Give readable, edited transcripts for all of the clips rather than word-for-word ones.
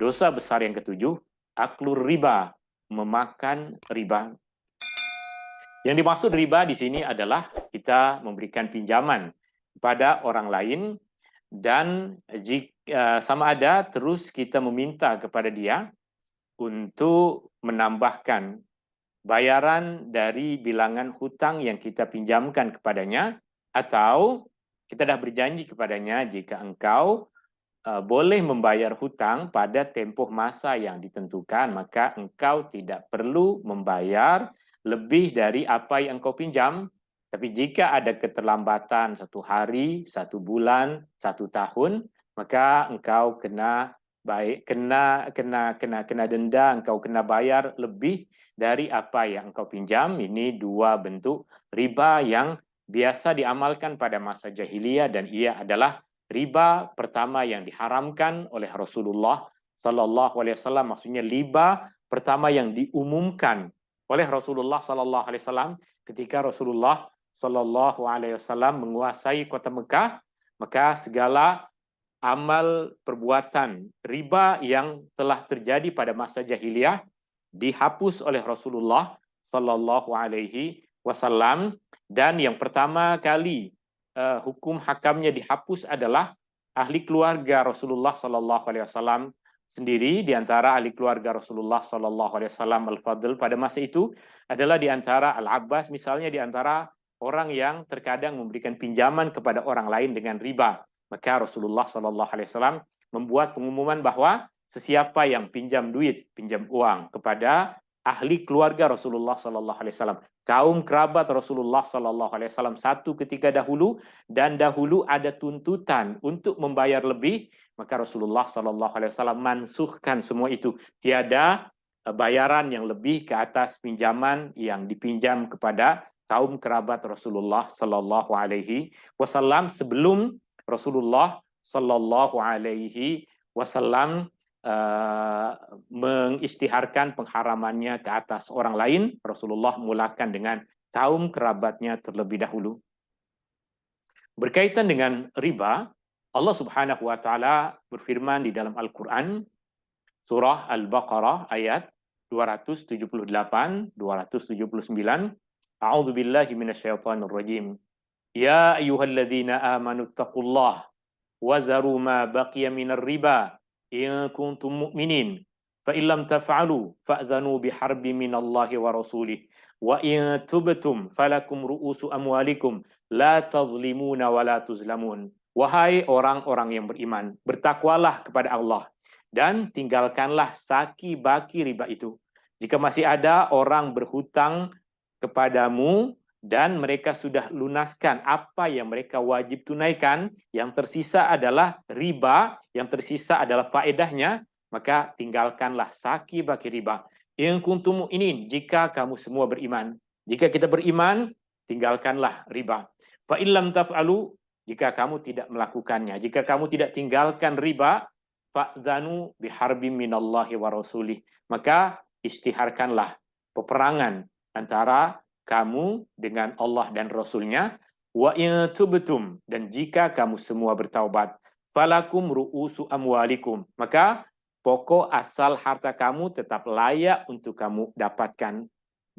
Dosa besar yang ketujuh, aklur riba, memakan riba. Yang dimaksud riba di sini adalah kita memberikan pinjaman kepada orang lain dan jika sama ada terus kita meminta kepada dia untuk menambahkan bayaran dari bilangan hutang yang kita pinjamkan kepadanya, atau kita dah berjanji kepadanya jika engkau boleh membayar hutang pada tempoh masa yang ditentukan, maka engkau tidak perlu membayar lebih dari apa yang engkau pinjam. Tapi jika ada keterlambatan 1 hari, 1 bulan, 1 tahun, maka engkau kena denda, engkau kena bayar lebih dari apa yang engkau pinjam. Ini dua bentuk riba yang biasa diamalkan pada masa jahiliyah, dan ia adalah riba pertama yang diharamkan oleh Rasulullah Sallallahu Alaihi Wasallam. Maksudnya riba pertama yang diumumkan oleh Rasulullah Sallallahu Alaihi Wasallam ketika Rasulullah Sallallahu Alaihi Wasallam menguasai kota Mekah, maka segala amal perbuatan riba yang telah terjadi pada masa jahiliyah dihapus oleh Rasulullah Sallallahu Alaihi Wasallam, dan yang pertama kali hukum hakamnya dihapus adalah ahli keluarga Rasulullah Sallallahu Alaihi Wasallam sendiri. Di antara ahli keluarga Rasulullah Sallallahu Alaihi Wasallam al-Fadl pada masa itu adalah di antara Al-Abbas, misalnya di antara orang yang terkadang memberikan pinjaman kepada orang lain dengan riba. Maka Rasulullah Sallallahu Alaihi Wasallam membuat pengumuman bahwa sesiapa yang pinjam duit, pinjam uang kepada ahli keluarga Rasulullah Sallallahu Alaihi Wasallam, kaum kerabat Rasulullah Sallallahu Alaihi Wasallam satu ketika dahulu, dan dahulu ada tuntutan untuk membayar lebih, maka Rasulullah Sallallahu Alaihi Wasallam mansuhkan semua itu. Tiada bayaran yang lebih ke atas pinjaman yang dipinjam kepada kaum kerabat Rasulullah Sallallahu Alaihi Wasallam sebelum Rasulullah Sallallahu Alaihi Wasallam mengisytiharkan pengharamannya ke atas orang lain. Rasulullah mulakan dengan kaum kerabatnya terlebih dahulu. Berkaitan dengan riba, Allah Subhanahu wa taala berfirman di dalam Al-Qur'an surah Al-Baqarah ayat 278 279, A'udzu billahi minasyaitonir rajim. Ya ayyuhalladzina amanu taqullaha wa dharu ma baqiya minar riba in kuntum mu'minin fa illam taf'alu fa'dhanu biharbin minallahi wa rasulih wa in tubtum falakum ru'usu amwalikum la tazlimuna wa la tuzlamun. Wahai orang-orang yang beriman, bertakwalah kepada Allah dan tinggalkanlah saki-baki riba itu. Jika masih ada orang berhutang kepadamu dan mereka sudah lunaskan apa yang mereka wajib tunaikan, yang tersisa adalah riba, yang tersisa adalah faedahnya, maka tinggalkanlah saki-baki riba. In kuntum mu'minin, jika kamu semua beriman. Jika kita beriman, tinggalkanlah riba. Fa illam taf'alu, jika kamu tidak melakukannya, jika kamu tidak tinggalkan riba, fa'dzanu biharbin minallahi wa rasulih, maka isytiharkanlah peperangan antara kamu dengan Allah dan Rasulnya. Wa in tubtum, dan jika kamu semua bertaubat, falakum ru'usu amwalikum, maka pokok asal harta kamu tetap layak untuk kamu dapatkan.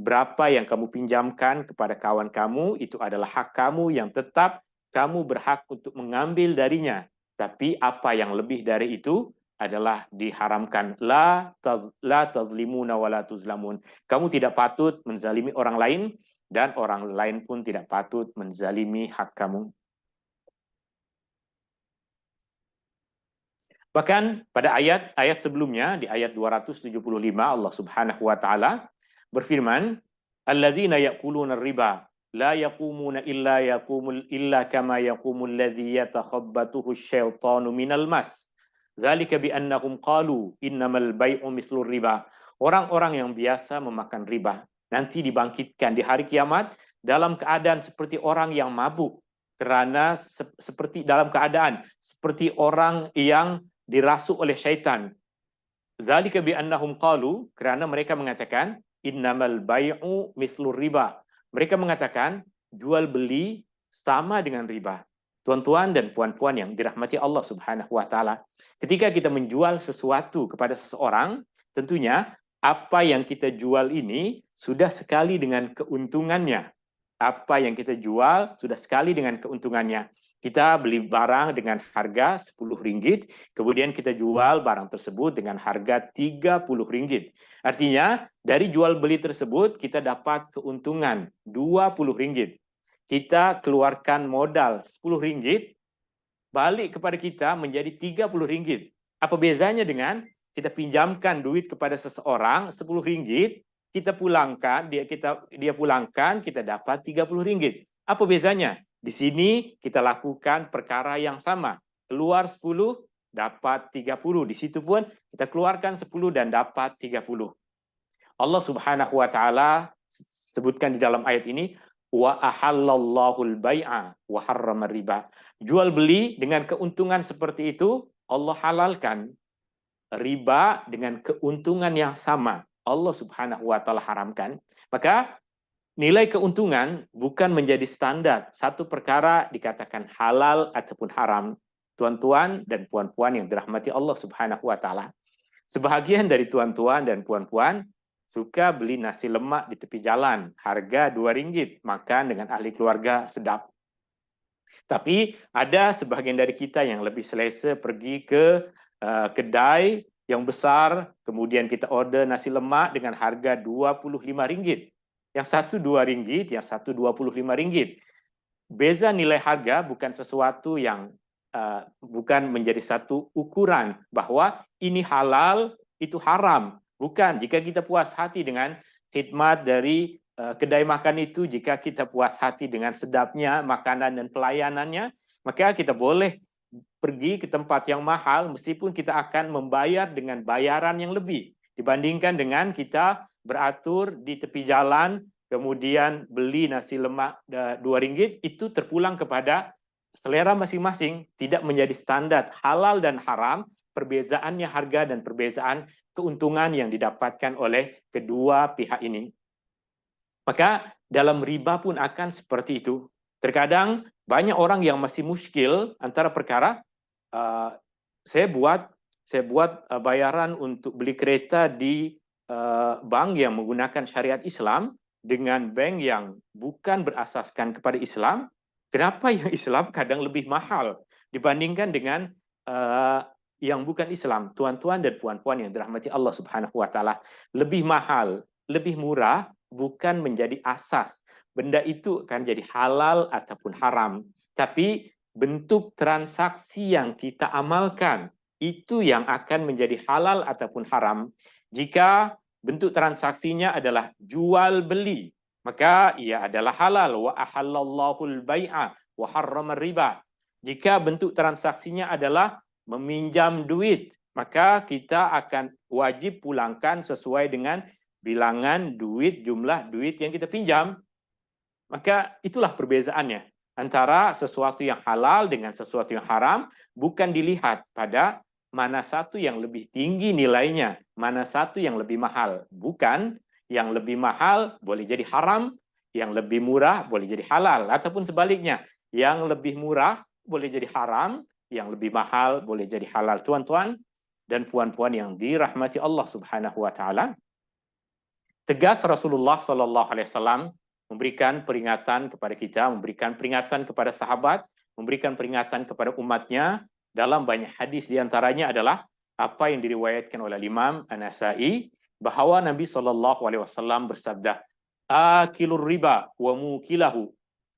Berapa yang kamu pinjamkan kepada kawan kamu, itu adalah hak kamu yang tetap kamu berhak untuk mengambil darinya. Tapi apa yang lebih dari itu adalah diharamkan. La tazlimuna wa la tuzlamun. Kamu tidak patut menzalimi orang lain, dan orang lain pun tidak patut menzalimi hak kamu. Bahkan pada ayat sebelumnya, di ayat 275, Allah Subhanahu wa taala berfirman, alladzina ya'kuluna riba la yaqumuna illa kama yaqumul ladzi yatakhabbathu asyaitanu minal mas. Dzalika bi annahum qalu innamal bai'u mislur riba. Orang-orang yang biasa memakan riba nanti dibangkitkan di hari kiamat dalam keadaan seperti orang yang mabuk, karena seperti dalam keadaan seperti orang yang dirasuk oleh syaitan. Dzalika bi annahum qalu, kerana mereka mengatakan innamal bai'u mislur riba. Mereka mengatakan jual beli sama dengan riba. Tuan-tuan dan puan-puan yang dirahmati Allah Subhanahu wa taala, ketika kita menjual sesuatu kepada seseorang, tentunya apa yang kita jual ini sudah sekali dengan keuntungannya. Apa yang kita jual sudah sekali dengan keuntungannya. Kita beli barang dengan harga Rp10, kemudian kita jual barang tersebut dengan harga Rp30. Artinya, dari jual beli tersebut kita dapat keuntungan Rp20. Kita keluarkan modal Rp10, balik kepada kita menjadi Rp30. Apa bezanya dengan kita pinjamkan duit kepada seseorang Rp10, kita pulangkan, dia pulangkan, kita dapat Rp30. Apa bezanya? Di sini kita lakukan perkara yang sama. Keluar 10, dapat 30. Di situ pun kita keluarkan 10 dan dapat 30. Allah Subhanahu wa taala sebutkan di dalam ayat ini, wa ahallallahu al-bai'a wa harrama riba. Jual beli dengan keuntungan seperti itu Allah halalkan. Riba dengan keuntungan yang sama Allah Subhanahu wa taala haramkan. Maka nilai keuntungan bukan menjadi standar satu perkara dikatakan halal ataupun haram. Tuan-tuan dan puan-puan yang dirahmati Allah Subhanahu wa taala. Sebahagian dari tuan-tuan dan puan-puan suka beli nasi lemak di tepi jalan, harga Rp2, makan dengan ahli keluarga, sedap. Tapi ada sebahagian dari kita yang lebih selesa pergi ke kedai yang besar, kemudian kita order nasi lemak dengan harga Rp25. Yang satu Rp2, yang satu Rp25. Beza nilai harga bukan sesuatu yang bukan menjadi satu ukuran bahwa ini halal, itu haram. Bukan, jika kita puas hati dengan khidmat dari kedai makan itu, jika kita puas hati dengan sedapnya makanan dan pelayanannya, maka kita boleh pergi ke tempat yang mahal meskipun kita akan membayar dengan bayaran yang lebih dibandingkan dengan kita beratur di tepi jalan kemudian beli nasi lemak Rp2, itu terpulang kepada selera masing-masing, tidak menjadi standar halal dan haram, perbezaannya harga dan perbezaan keuntungan yang didapatkan oleh kedua pihak ini. Maka dalam riba pun akan seperti itu. Terkadang banyak orang yang masih muskil antara perkara saya buat bayaran untuk beli kereta di bank yang menggunakan syariat Islam dengan bank yang bukan berasaskan kepada Islam. Kenapa yang Islam kadang lebih mahal dibandingkan dengan yang bukan Islam? Tuan-tuan dan puan-puan yang dirahmati Allah Subhanahu wa taala, lebih mahal, lebih murah bukan menjadi asas. Benda itu akan jadi halal ataupun haram. Tapi bentuk transaksi yang kita amalkan itu yang akan menjadi halal ataupun haram. Jika bentuk transaksinya adalah jual beli, maka ia adalah halal. Wa ahallallahu al-bai'a wa harrama riba. Jika bentuk transaksinya adalah meminjam duit, maka kita akan wajib pulangkan sesuai dengan bilangan duit, jumlah duit yang kita pinjam. Maka itulah perbezaannya antara sesuatu yang halal dengan sesuatu yang haram, bukan dilihat pada mana satu yang lebih tinggi nilainya, mana satu yang lebih mahal. Bukan, yang lebih mahal boleh jadi haram, yang lebih murah boleh jadi halal, ataupun sebaliknya, yang lebih murah boleh jadi haram, yang lebih mahal boleh jadi halal. Tuan-tuan dan puan-puan yang dirahmati Allah Subhanahu wa taala, tegas Rasulullah sallallahu alaihi wasallam memberikan peringatan kepada kita, memberikan peringatan kepada sahabat, memberikan peringatan kepada umatnya dalam banyak hadis, diantaranya adalah apa yang diriwayatkan oleh Imam An-Nasa'i, bahwa Nabi SAW bersabda, akilur riba wa mukilahu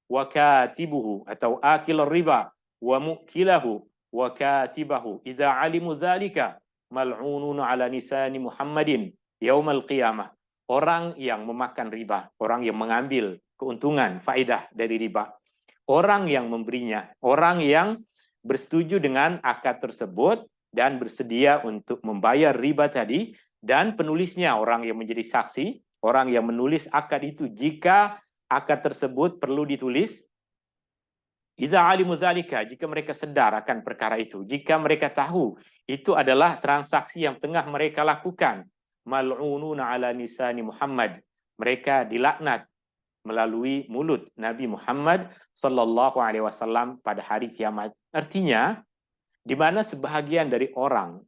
wa katibuhu, atau akilur riba wa mukilahu wa katibahu idza alimu dzalika mal'unun ala nisani Muhammadin yaumal qiyamah. Orang yang memakan riba, orang yang mengambil keuntungan, faedah dari riba, orang yang memberinya, orang yang bersetuju dengan akad tersebut dan bersedia untuk membayar riba tadi, dan penulisnya, orang yang menjadi saksi, orang yang menulis akad itu, jika akad tersebut perlu ditulis, idza alimu dzalika, jika mereka sadar akan perkara itu, jika mereka tahu itu adalah transaksi yang tengah mereka lakukan, mal'ununa ala nisani Muhammad, mereka dilaknat, melalui mulut Nabi Muhammad Sallallahu Alaihi Wasallam pada hari kiamat. Artinya, di mana sebahagian dari orang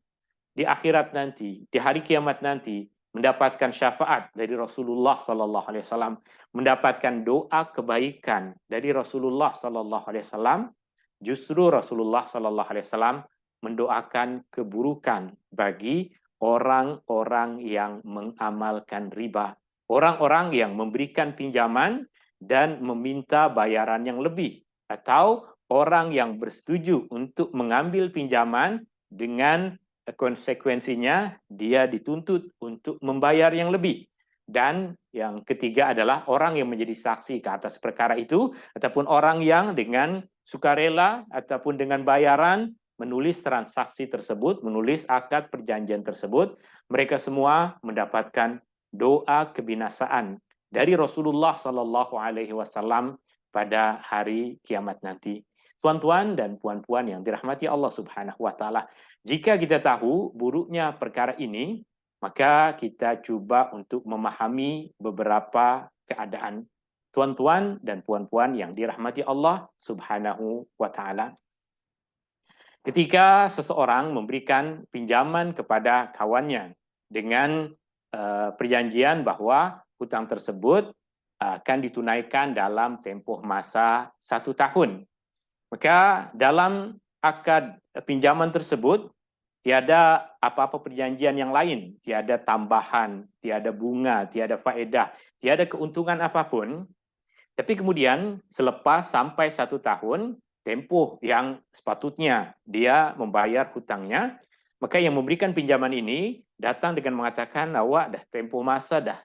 di akhirat nanti, di hari kiamat nanti, mendapatkan syafaat dari Rasulullah Sallallahu Alaihi Wasallam, mendapatkan doa kebaikan dari Rasulullah Sallallahu Alaihi Wasallam, justru Rasulullah Sallallahu Alaihi Wasallam mendoakan keburukan bagi orang-orang yang mengamalkan riba, orang-orang yang memberikan pinjaman dan meminta bayaran yang lebih, atau orang yang bersetuju untuk mengambil pinjaman dengan konsekuensinya dia dituntut untuk membayar yang lebih. Dan yang ketiga adalah orang yang menjadi saksi ke atas perkara itu, ataupun orang yang dengan sukarela ataupun dengan bayaran menulis transaksi tersebut, menulis akad perjanjian tersebut. Mereka semua mendapatkan doa kebinasaan dari Rasulullah Sallallahu Alaihi Wasallam pada hari kiamat nanti. Tuan-tuan dan puan-puan yang dirahmati Allah Subhanahu wa Ta'ala, jika kita tahu buruknya perkara ini, maka kita coba untuk memahami beberapa keadaan. Tuan-tuan dan puan-puan yang dirahmati Allah Subhanahu wa Ta'ala, ketika seseorang memberikan pinjaman kepada kawannya dengan perjanjian bahwa hutang tersebut akan ditunaikan dalam tempoh masa 1 tahun, maka dalam akad pinjaman tersebut tiada apa-apa perjanjian yang lain, tiada tambahan, tiada bunga, tiada faedah, tiada keuntungan apapun. Tapi kemudian selepas sampai 1 tahun, tempoh yang sepatutnya dia membayar hutangnya, maka yang memberikan pinjaman ini datang dengan mengatakan, awak dah tempoh masa dah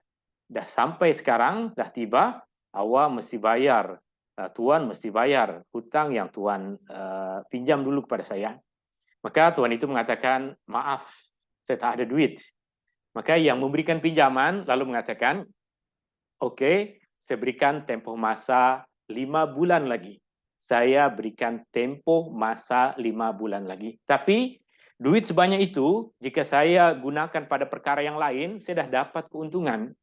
sampai sekarang, dah tiba, awak mesti bayar. Tuan mesti bayar hutang yang tuan pinjam dulu kepada saya. Maka tuan itu mengatakan, maaf, saya tak ada duit. Maka yang memberikan pinjaman lalu mengatakan, oke, saya berikan tempoh masa 5 bulan lagi. Saya berikan tempoh masa 5 bulan lagi. Tapi duit sebanyak itu, jika saya gunakan pada perkara yang lain, saya dah dapat keuntungan.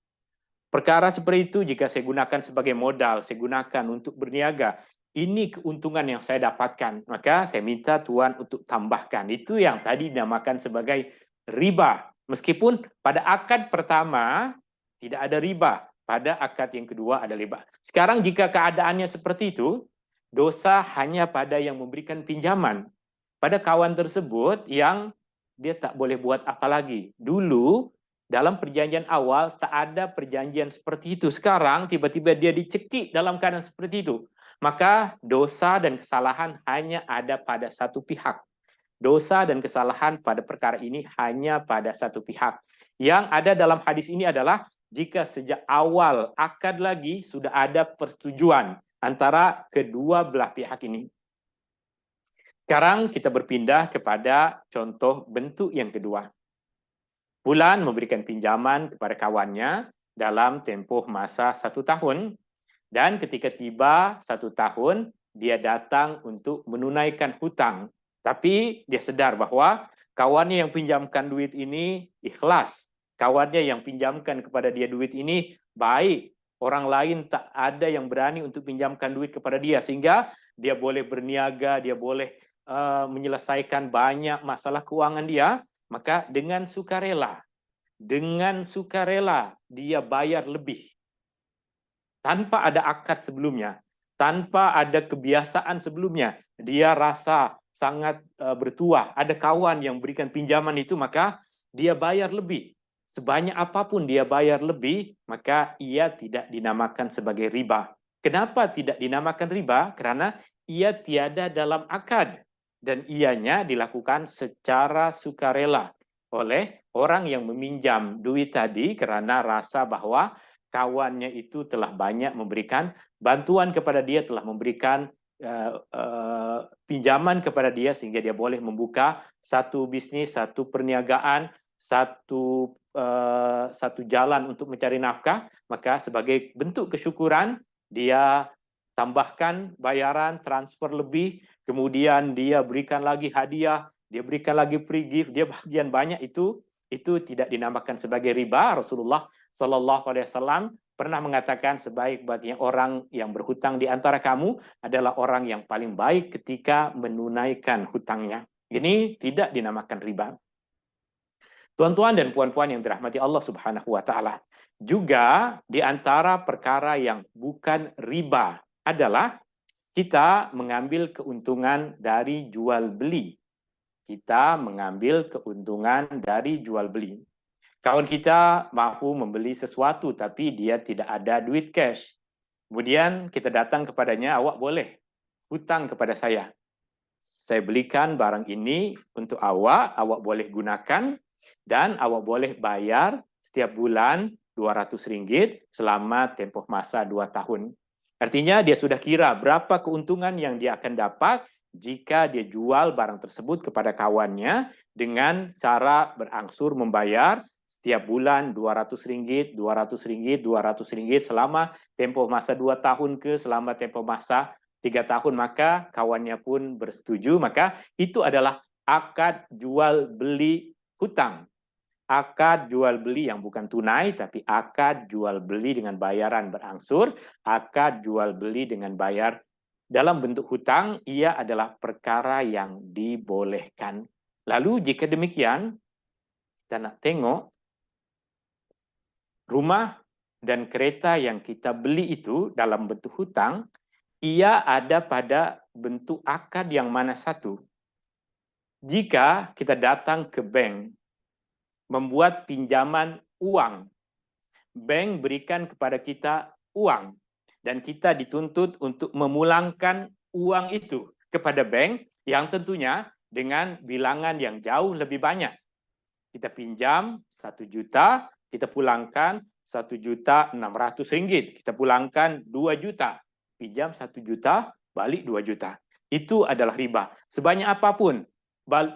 Perkara seperti itu jika saya gunakan sebagai modal, saya gunakan untuk berniaga, ini keuntungan yang saya dapatkan, maka saya minta tuan untuk tambahkan. Itu yang tadi dinamakan sebagai riba. Meskipun pada akad pertama tidak ada riba, pada akad yang kedua ada riba. Sekarang jika keadaannya seperti itu, dosa hanya pada yang memberikan pinjaman, pada kawan tersebut yang dia tak boleh buat apa lagi. Dulu dalam perjanjian awal tak ada perjanjian seperti itu. Sekarang tiba-tiba dia dicekik dalam keadaan seperti itu. Maka dosa dan kesalahan hanya ada pada satu pihak. Dosa dan kesalahan pada perkara ini hanya pada satu pihak. Yang ada dalam hadis ini adalah jika sejak awal akad lagi sudah ada persetujuan antara kedua belah pihak ini. Sekarang kita berpindah kepada contoh bentuk yang kedua. Fulan memberikan pinjaman kepada kawannya dalam tempoh masa 1 tahun, dan ketika tiba 1 tahun, dia datang untuk menunaikan hutang. Tapi dia sedar bahwa kawannya yang pinjamkan duit ini ikhlas. Kawannya yang pinjamkan kepada dia duit ini baik. Orang lain tak ada yang berani untuk pinjamkan duit kepada dia, sehingga dia boleh berniaga, dia boleh menyelesaikan banyak masalah keuangan dia. Maka dengan sukarela dia bayar lebih. Tanpa ada akad sebelumnya, tanpa ada kebiasaan sebelumnya, dia rasa sangat bertuah. Ada kawan yang berikan pinjaman itu, maka dia bayar lebih. Sebanyak apapun dia bayar lebih, maka ia tidak dinamakan sebagai riba. Kenapa tidak dinamakan riba? Karena ia tiada dalam akad. Dan ianya dilakukan secara sukarela oleh orang yang meminjam duit tadi karena rasa bahwa kawannya itu telah banyak memberikan bantuan kepada dia, telah memberikan pinjaman kepada dia sehingga dia boleh membuka satu bisnis, satu perniagaan, satu jalan untuk mencari nafkah. Maka sebagai bentuk kesyukuran dia tambahkan bayaran, transfer lebih, kemudian dia berikan lagi hadiah, dia berikan lagi free gift, dia bagian banyak itu tidak dinamakan sebagai riba. Rasulullah Shallallahu Alaihi Wasallam pernah mengatakan sebaik-baiknya orang yang berhutang di antara kamu adalah orang yang paling baik ketika menunaikan hutangnya. Ini tidak dinamakan riba. Tuan-tuan dan puan-puan yang dirahmati Allah Subhanahu wa taala. Juga di antara perkara yang bukan riba adalah kita mengambil keuntungan dari jual beli. Kita mengambil keuntungan dari jual beli. Kawan kita mampu membeli sesuatu tapi dia tidak ada duit cash. Kemudian kita datang kepadanya, awak boleh hutang kepada saya. Saya belikan barang ini untuk awak boleh gunakan dan awak boleh bayar setiap bulan Rp200 selama tempoh masa 2 tahun. Artinya dia sudah kira berapa keuntungan yang dia akan dapat jika dia jual barang tersebut kepada kawannya dengan cara berangsur membayar setiap bulan Rp200, Rp200, Rp200 selama tempoh masa 2 tahun selama tempoh masa 3 tahun, maka kawannya pun bersetuju, maka itu adalah akad jual beli hutang. Akad jual beli yang bukan tunai, tapi akad jual beli dengan bayaran berangsur, akad jual beli dengan bayar dalam bentuk hutang, ia adalah perkara yang dibolehkan. Lalu jika demikian, kita nak tengok rumah dan kereta yang kita beli itu dalam bentuk hutang, ia ada pada bentuk akad yang mana satu. Jika kita datang ke bank, membuat pinjaman uang, bank berikan kepada kita uang, dan kita dituntut untuk memulangkan uang itu kepada bank yang tentunya dengan bilangan yang jauh lebih banyak. Kita pinjam 1 juta, kita pulangkan Rp1.600.000, kita pulangkan 2 juta. Pinjam 1 juta, balik 2 juta. Itu adalah riba. Sebanyak apapun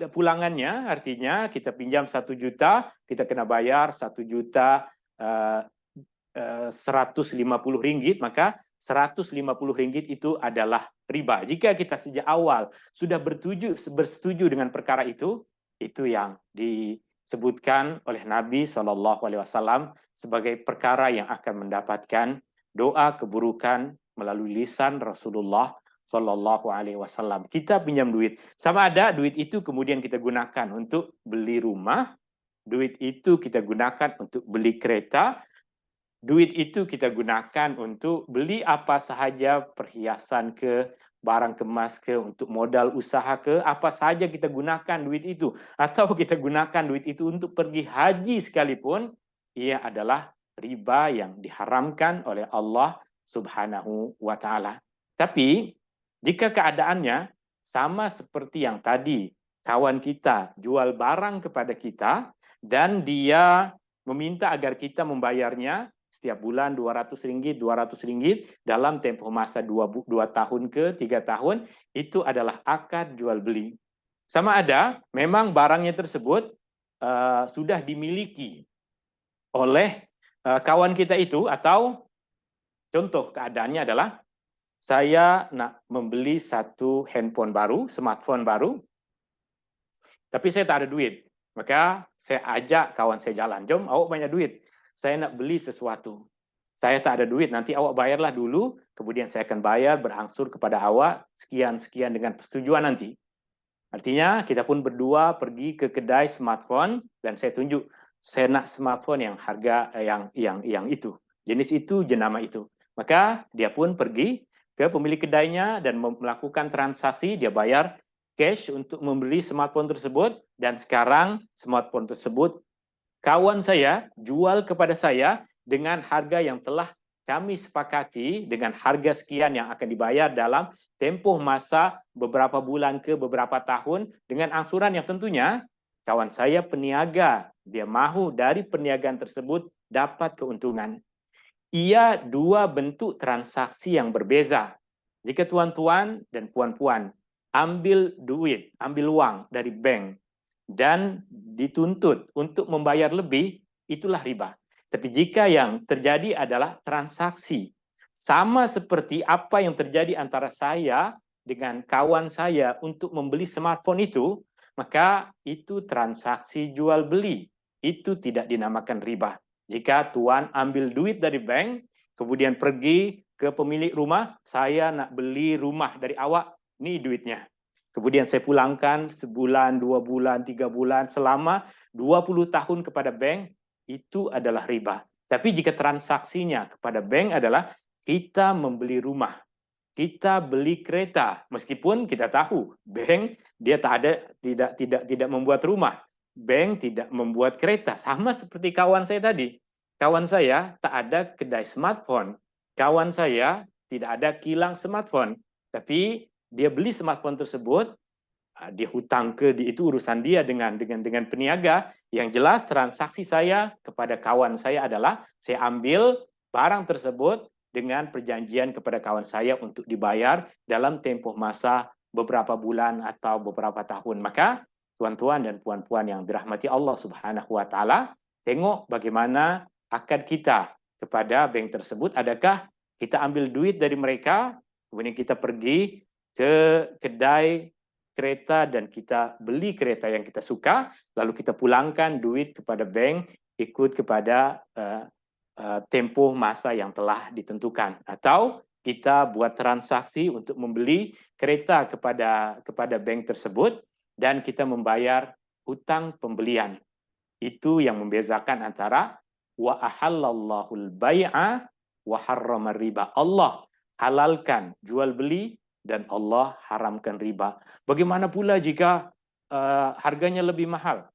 pulangannya, artinya kita pinjam 1 juta, kita kena bayar Rp1.150.000, maka Rp150 itu adalah riba. Jika kita sejak awal sudah bersetuju dengan perkara itu yang disebutkan oleh Nabi SAW sebagai perkara yang akan mendapatkan doa keburukan melalui lisan Rasulullah SAW. Kita pinjam duit, sama ada duit itu kemudian kita gunakan untuk beli rumah, duit itu kita gunakan untuk beli kereta, duit itu kita gunakan untuk beli apa sahaja, perhiasan ke, barang kemas ke, untuk modal usaha ke, apa sahaja kita gunakan duit itu, atau kita gunakan duit itu untuk pergi haji sekalipun, ia adalah riba yang diharamkan oleh Allah Subhanahu wa taala. Tapi jika keadaannya sama seperti yang tadi, kawan kita jual barang kepada kita dan dia meminta agar kita membayarnya setiap bulan Rp200, Rp200 dalam tempoh masa 2 tahun ke 3 tahun, itu adalah akad jual beli. Sama ada memang barangnya tersebut sudah dimiliki oleh kawan kita itu, atau contoh keadaannya adalah saya nak membeli satu handphone baru, smartphone baru, tapi saya tak ada duit. Maka saya ajak kawan saya jalan, jom awak banyak duit, saya nak beli sesuatu. Saya tak ada duit, nanti awak bayarlah dulu, kemudian saya akan bayar berangsur kepada awak sekian-sekian dengan persetujuan nanti. Artinya kita pun berdua pergi ke kedai smartphone dan saya tunjuk, saya nak smartphone yang harga yang itu, jenis itu, jenama itu. Maka dia pun pergi ke pemilik kedainya dan melakukan transaksi, dia bayar cash untuk membeli smartphone tersebut, dan sekarang smartphone tersebut kawan saya jual kepada saya dengan harga yang telah kami sepakati, dengan harga sekian yang akan dibayar dalam tempoh masa beberapa bulan ke beberapa tahun, dengan angsuran yang tentunya kawan saya peniaga, dia mahu dari perniagaan tersebut dapat keuntungan. Ia dua bentuk transaksi yang berbeza. Jika tuan-tuan dan puan-puan ambil duit, ambil uang dari bank dan dituntut untuk membayar lebih, itulah riba. Tapi jika yang terjadi adalah transaksi, sama seperti apa yang terjadi antara saya dengan kawan saya untuk membeli smartphone itu, maka itu transaksi jual beli. Itu tidak dinamakan riba. Jika tuan ambil duit dari bank, kemudian pergi ke pemilik rumah, saya nak beli rumah dari awak, ni duitnya. Kemudian saya pulangkan sebulan, 2 bulan, 3 bulan, selama 20 tahun kepada bank, itu adalah riba. Tapi jika transaksinya kepada bank adalah kita membeli rumah, kita beli kereta, meskipun kita tahu bank dia tidak membuat rumah, bank tidak membuat kereta, sama seperti kawan saya tadi. Kawan saya tak ada kedai smartphone, kawan saya tidak ada kilang smartphone, tapi dia beli smartphone tersebut, dia hutang ke itu urusan dia dengan peniaga. Yang jelas transaksi saya kepada kawan saya adalah saya ambil barang tersebut dengan perjanjian kepada kawan saya untuk dibayar dalam tempoh masa beberapa bulan atau beberapa tahun. Maka tuan-tuan dan puan-puan yang dirahmati Allah Subhanahu wa taala, tengok bagaimana akad kita kepada bank tersebut. Adakah kita ambil duit dari mereka, kemudian kita pergi ke kedai kereta dan kita beli kereta yang kita suka, lalu kita pulangkan duit kepada bank ikut kepada tempoh masa yang telah ditentukan, atau kita buat transaksi untuk membeli kereta kepada bank tersebut dan kita membayar hutang pembelian. Itu yang membezakan antara wa ahallallahul bai'a wa harramar riba. Allah halalkan jual beli dan Allah haramkan riba. Bagaimana pula jika harganya lebih mahal?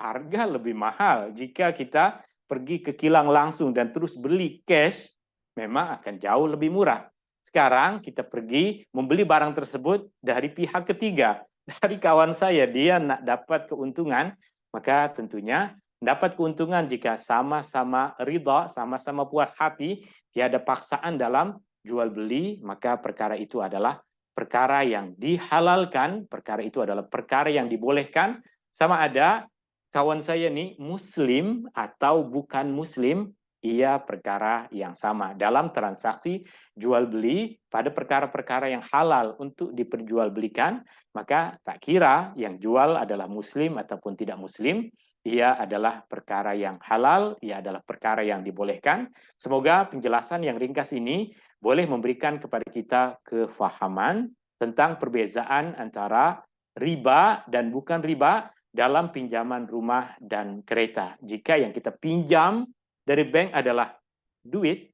Harga lebih mahal jika kita pergi ke kilang langsung dan terus beli cash, memang akan jauh lebih murah. Sekarang kita pergi membeli barang tersebut dari pihak ketiga, dari kawan saya, dia nak dapat keuntungan, maka tentunya dapat keuntungan jika sama-sama ridha, sama-sama puas hati, tiada paksaan dalam jual beli, maka perkara itu adalah perkara yang dihalalkan, perkara itu adalah perkara yang dibolehkan. Sama ada kawan saya ni muslim atau bukan muslim, ia perkara yang sama dalam transaksi jual beli pada perkara-perkara yang halal untuk diperjualbelikan. Maka tak kira yang jual adalah muslim ataupun tidak muslim, ia adalah perkara yang halal, ia adalah perkara yang dibolehkan. Semoga penjelasan yang ringkas ini boleh memberikan kepada kita kefahaman tentang perbezaan antara riba dan bukan riba dalam pinjaman rumah dan kereta. Jika yang kita pinjam dari bank adalah duit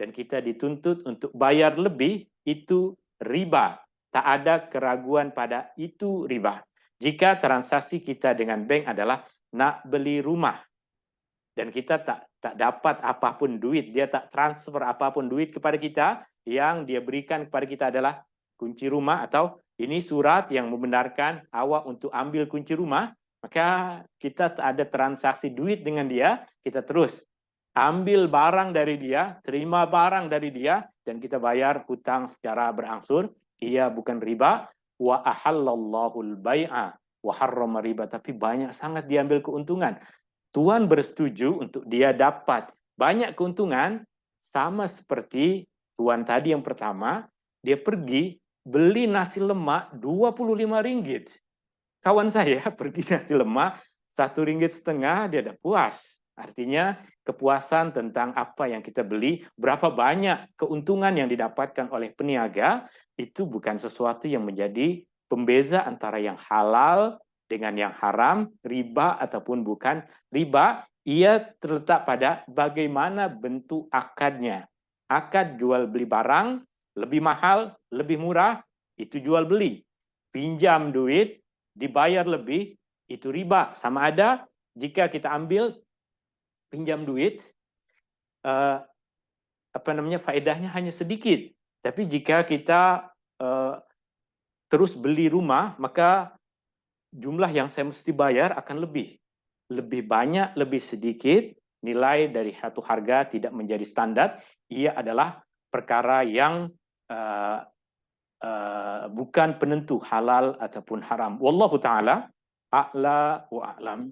dan kita dituntut untuk bayar lebih, itu riba. Tak ada keraguan pada itu riba. Jika transaksi kita dengan bank adalah nak beli rumah dan kita tak dapat apapun duit, dia tak transfer apapun duit kepada kita, yang dia berikan kepada kita adalah kunci rumah atau ini surat yang membenarkan awak untuk ambil kunci rumah, maka kita tak ada transaksi duit dengan dia, kita terus ambil barang dari dia, terima barang dari dia, dan kita bayar hutang secara berangsur. Ia bukan riba. Wa ahallallahul bai'a wa harrama riba. Tapi banyak sangat diambil keuntungan. Tuhan bersetuju untuk dia dapat banyak keuntungan, sama seperti Tuhan tadi yang pertama, dia pergi beli nasi lemak 25 ringgit. Kawan saya pergi nasi lemak 1,5 ringgit, dia dah puas. Artinya kepuasan tentang apa yang kita beli, berapa banyak keuntungan yang didapatkan oleh peniaga, itu bukan sesuatu yang menjadi pembeza antara yang halal dengan yang haram, riba ataupun bukan riba. Ia terletak pada bagaimana bentuk akadnya. Akad jual beli barang, lebih mahal, lebih murah, itu jual beli. Pinjam duit, dibayar lebih, itu riba. Sama ada jika kita ambil pinjam duit, faedahnya hanya sedikit. Tapi jika kita terus beli rumah, maka jumlah yang saya mesti bayar akan lebih banyak, lebih sedikit. Nilai dari satu harga tidak menjadi standar. Ia adalah perkara yang bukan penentu halal ataupun haram. Wallahu ta'ala a'la wa a'lam.